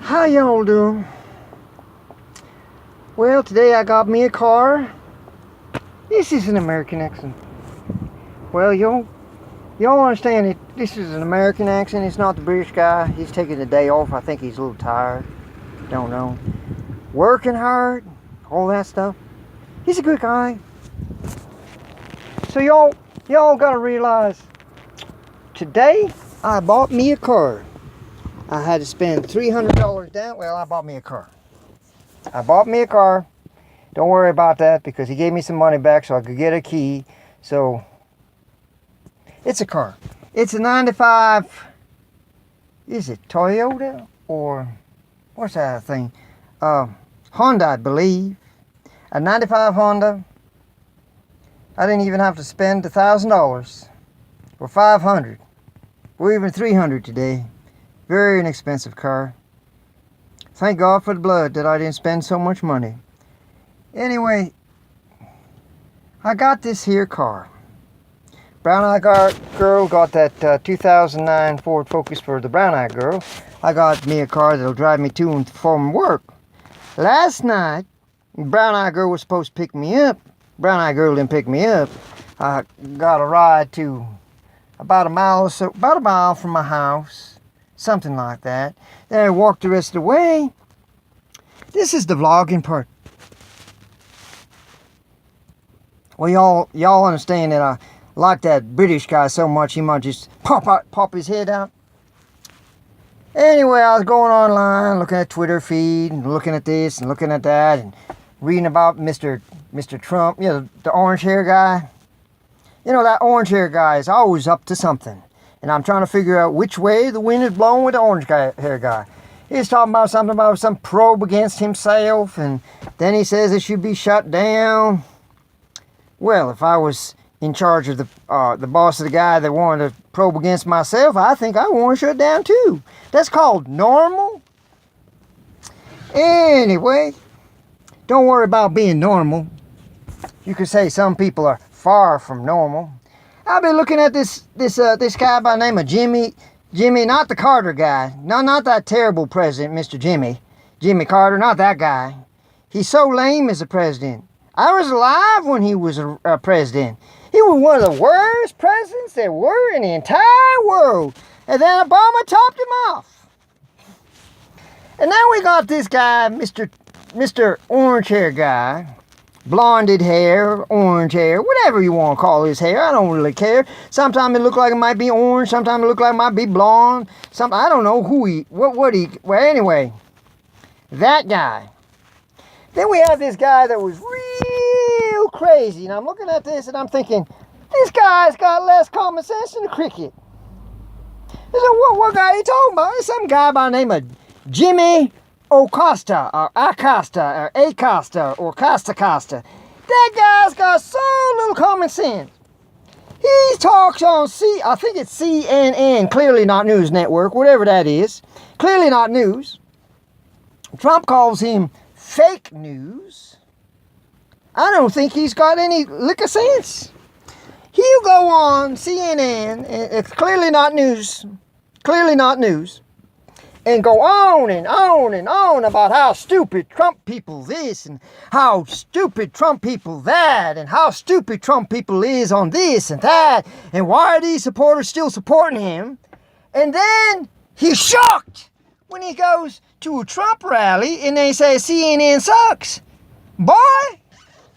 How y'all doing? Well, today I got me a car. This is an American accent. Well, y'all understand it. This is an American accent. It's not the British guy. He's taking the day off. I think he's a little tired. Don't know. Working hard, all that stuff. He's a good guy. So y'all gotta realize, today I bought me a car. I had to spend $300 down. Well, I bought me a car. Don't worry about that because he gave me some money back so I could get a key. So it's a car. It's a 95. Is it Toyota or what's that thing? Honda, I believe. A 95 Honda. I didn't even have to spend $1,000 or $500 or even $300 today. Very inexpensive car. Thank God for the blood that I didn't spend so much money. Anyway, I got this here car. Brown-eyed girl got that 2009 Ford Focus for the brown-eyed girl. I got me a car that'll drive me to and from work. Last night, brown-eyed girl was supposed to pick me up. Brown-eyed girl didn't pick me up. I got a ride to about a mile from my house. Something like that. Then I walked the rest of the way. This is the vlogging part. Well, y'all understand that I like that British guy so much he might just pop his head out. Anyway, I was going online, looking at Twitter feed, and looking at this and looking at that, and reading about Mr. Trump, the orange hair guy. That orange hair guy is always up to something. And I'm trying to figure out which way the wind is blowing with the orange hair guy. He's talking about something about some probe against himself, and then he says it should be shut down. Well, if I was in charge of the boss of the guy that wanted to probe against myself, I think I want to shut down too. That's called normal. Anyway, don't worry about being normal. You could say some people are far from normal. I've been looking at this guy by the name of Jimmy, not the Carter guy. No, not that terrible president, Mr. Jimmy Carter, not that guy. He's so lame as a president. I was alive when he was a president. He was one of the worst presidents there were in the entire world. And then Obama topped him off. And now we got this guy, Mr. Orange Hair guy. Blonded hair, orange hair, whatever you want to call his hair. I don't really care. Sometimes it look like it might be orange. Sometimes it look like it might be blonde. I don't know well, anyway, that guy. Then we have this guy that was real crazy. And I'm looking at this and I'm thinking, this guy's got less common sense than a cricket. What guy are you talking about? It's some guy by the name of Jimmy Acosta, or Acosta, or Costa. That guy's got so little common sense. He talks on I think it's CNN, clearly not news network, whatever that is. Clearly not news. Trump calls him fake news. I don't think he's got any lick of sense. He'll go on CNN, it's clearly not news, and go on and on and on about how stupid Trump people this and how stupid Trump people that and how stupid Trump people is on this and that and why are these supporters still supporting him. And then he's shocked when he goes to a Trump rally and they say CNN sucks. Boy,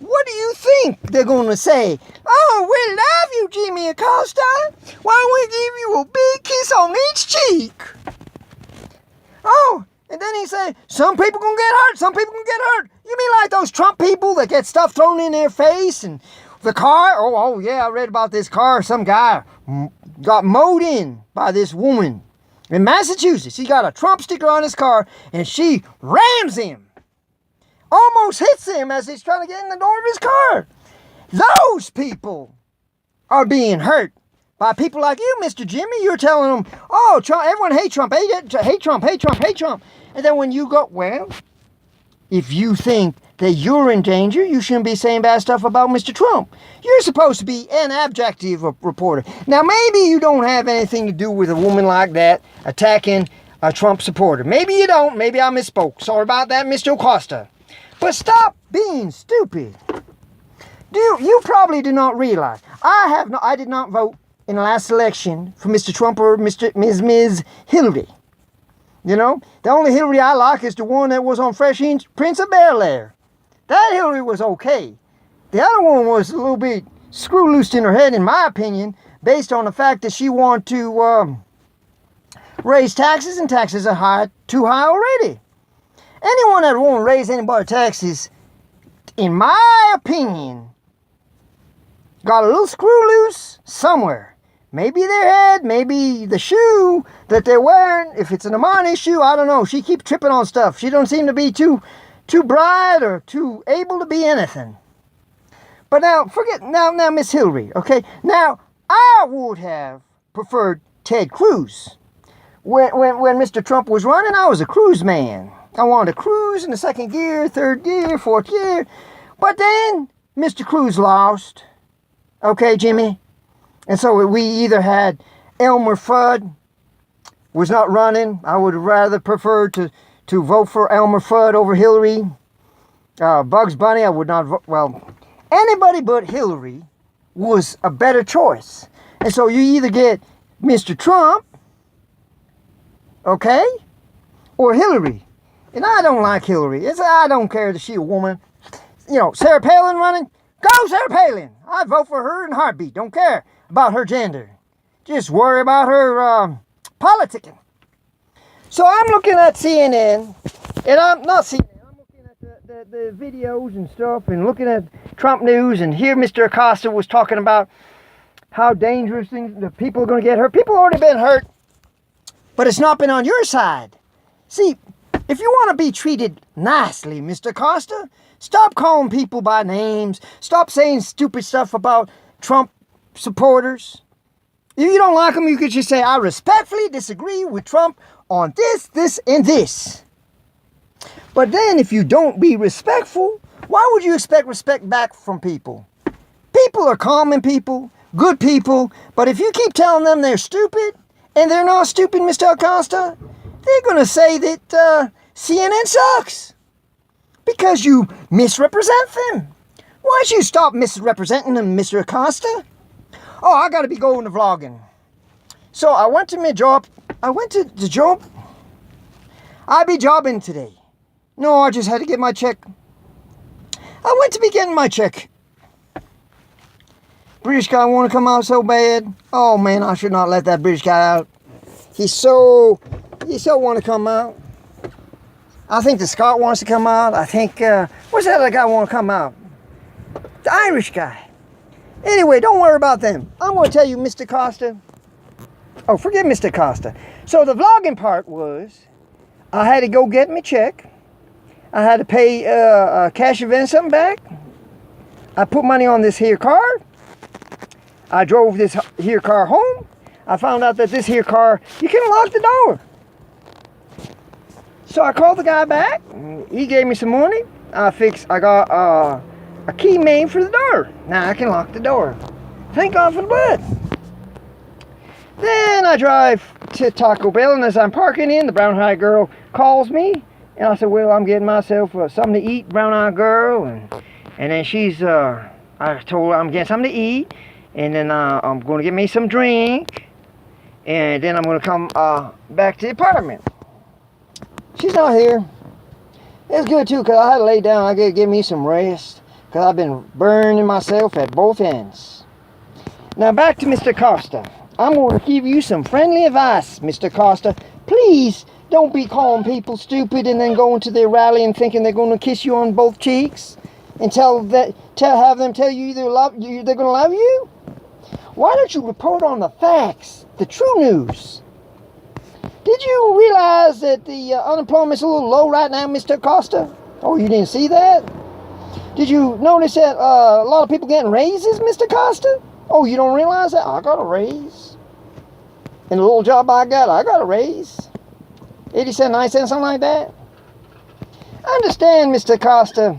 what do you think they're going to say? Oh, we love you, Jimmy Acosta. Why don't we give you a big kiss on each cheek? Oh, and then he said, some people gonna get hurt. You mean like those Trump people that get stuff thrown in their face and the car? Oh yeah, I read about this car. Some guy got mowed in by this woman in Massachusetts. He got a Trump sticker on his car and she rams him. Almost hits him as he's trying to get in the door of his car. Those people are being hurt by people like you, Mr. Jimmy. You're telling them, oh, Trump, everyone hate Trump. And then when you go, well, if you think that you're in danger, you shouldn't be saying bad stuff about Mr. Trump. You're supposed to be an objective reporter. Now, maybe you don't have anything to do with a woman like that attacking a Trump supporter. Maybe you don't. Maybe I misspoke. Sorry about that, Mr. Acosta. But stop being stupid. You probably do not realize I did not vote in the last election for Mr. Trump or Ms. Hillary. You know, the only Hillary I like is the one that was on Fresh Prince of Bel-Air. That Hillary was okay. The other one was a little bit screw loose in her head, in my opinion, based on the fact that she wanted to raise taxes, and taxes are too high already. Anyone that won't raise anybody's taxes, in my opinion, got a little screw loose somewhere. Maybe their head, maybe the shoe that they're wearing. If it's an Amani shoe, I don't know. She keeps tripping on stuff. She don't seem to be too bright or too able to be anything. But now, now Miss Hillary, okay? Now, I would have preferred Ted Cruz. When Mr. Trump was running, I was a cruise man. I wanted to cruise in the second gear, third gear, fourth gear. But then Mr. Cruz lost. Okay, Jimmy? And so we either had Elmer Fudd was not running. I would have rather preferred to vote for Elmer Fudd over Hillary. Bugs Bunny, I would not vote. Well, anybody but Hillary was a better choice. And so you either get Mr. Trump, okay, or Hillary. And I don't like Hillary. I don't care that she's a woman. You know, Sarah Palin running. Go Sarah Palin. I'd vote for her in a heartbeat. Don't care about her gender. Just worry about her politicking. So I'm looking at CNN, and I'm not CNN. I'm looking at the videos and stuff, and looking at Trump news, and here Mr. Acosta was talking about how dangerous the people are going to get hurt. People have already been hurt, but it's not been on your side. See, if you want to be treated nicely, Mr. Acosta, stop calling people by names. Stop saying stupid stuff about Trump supporters. If you don't like them, you could just say, I respectfully disagree with Trump on this, and this. But then if you don't be respectful, why would you expect respect back from people? People are common people, good people, but if you keep telling them they're stupid, and they're not stupid, Mr. Acosta, they're going to say that CNN sucks. Because you misrepresent them. Why don't you stop misrepresenting them, Mr. Acosta? Oh, I got to be going to vlogging. So I went to my job. I went to the job. I be jobbing today. No, I just had to get my check. I went to be getting my check. British guy want to come out so bad. Oh man, I should not let that British guy out. He so want to come out. I think the Scot wants to come out. I think, what's that other guy want to come out? The Irish guy. Anyway, don't worry about them. I'm going to tell you, Mr. Costa. Oh, forget Mr. Costa. So the vlogging part was, I had to go get my check. I had to pay cash advance something back. I put money on this here car. I drove this here car home. I found out that this here car, you can lock the door. So I called the guy back. He gave me some money. I got a key made for the door. Now I can lock the door. Thank God for the blood. Then I drive to Taco Bell, and as I'm parking in, the brown-eyed girl calls me. And I said, well, I'm getting myself something to eat, brown-eyed girl. And then she's, I told her I'm getting something to eat. And then I'm going to get me some drink. And then I'm going to come back to the apartment. She's not here. It's good too, because I had to lay down. I got to give me some rest, because I've been burning myself at both ends. Now back to Mr. Costa. I'm going to give you some friendly advice, Mr. Costa. Please don't be calling people stupid and then going to their rally and thinking they're going to kiss you on both cheeks and have them tell you they're going to love you. Why don't you report on the facts, the true news? Did you realize that the unemployment's a little low right now, Mr. Costa? Oh, you didn't see that? Did you notice that a lot of people getting raises, Mr. Costa? Oh, you don't realize that? I got a raise. In the little job I got a raise. 80 cents, 90 cents, something like that. Understand, Mr. Costa,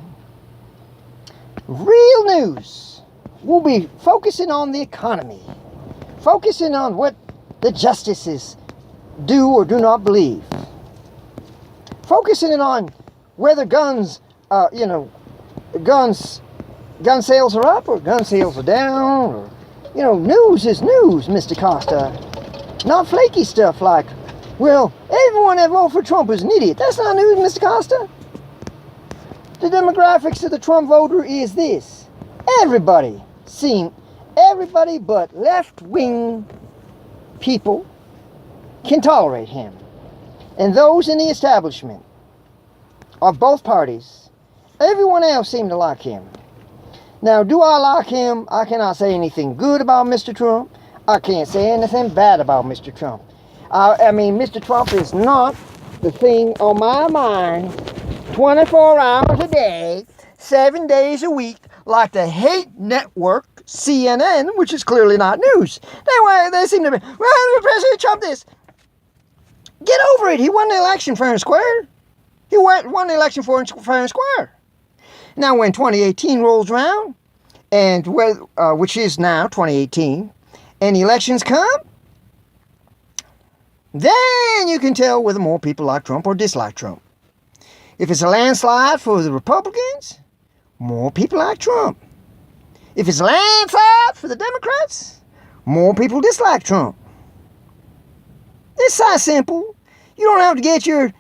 real news will be focusing on the economy. Focusing on what the justices do or do not believe. Focusing on whether gun sales are up or gun sales are down, or, news is news, Mr. Costa. Not flaky stuff like, well, everyone that voted for Trump is an idiot. That's not news, Mr. Costa. The demographics of the Trump voter is this. Everybody but left-wing people can tolerate him. And those in the establishment of both parties, everyone else seem to like him. Now, do I like him? I cannot say anything good about Mr. Trump. I can't say anything bad about Mr. Trump. Mr. Trump is not the thing on my mind 24 hours a day, 7 days a week, like the hate network CNN, which is clearly not news. They seem to be, well, President Trump this. Get over it. He won the election fair and square. He won the election fair and square. Now, when 2018 rolls around, and which is now 2018, and elections come, then you can tell whether more people like Trump or dislike Trump. If it's a landslide for the Republicans, more people like Trump. If it's a landslide for the Democrats, more people dislike Trump. It's that simple. You don't have to get your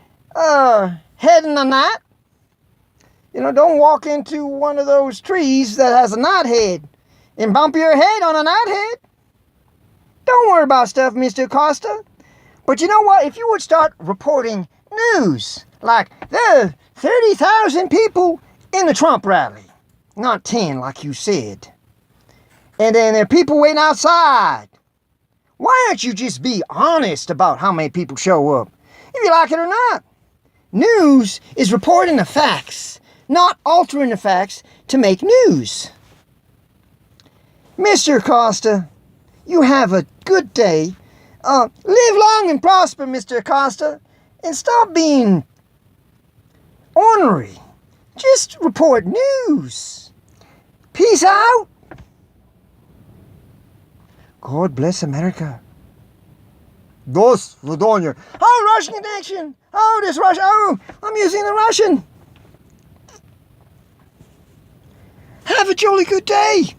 head in a knot. Don't walk into one of those trees that has a knothead and bump your head on a knothead. Don't worry about stuff, Mr. Acosta. But you know what? If you would start reporting news, like there are 30,000 people in the Trump rally, not 10 like you said, and then there are people waiting outside, why don't you just be honest about how many people show up, if you like it or not? News is reporting the facts, not altering the facts to make news. Mr. Acosta, you have a good day. Live long and prosper, Mr. Acosta, and stop being ornery. Just report news. Peace out. God bless America. Dos Vodonia. Oh, Russian connection. Oh, this Russian. Oh, I'm using the Russian. Have a jolly good day.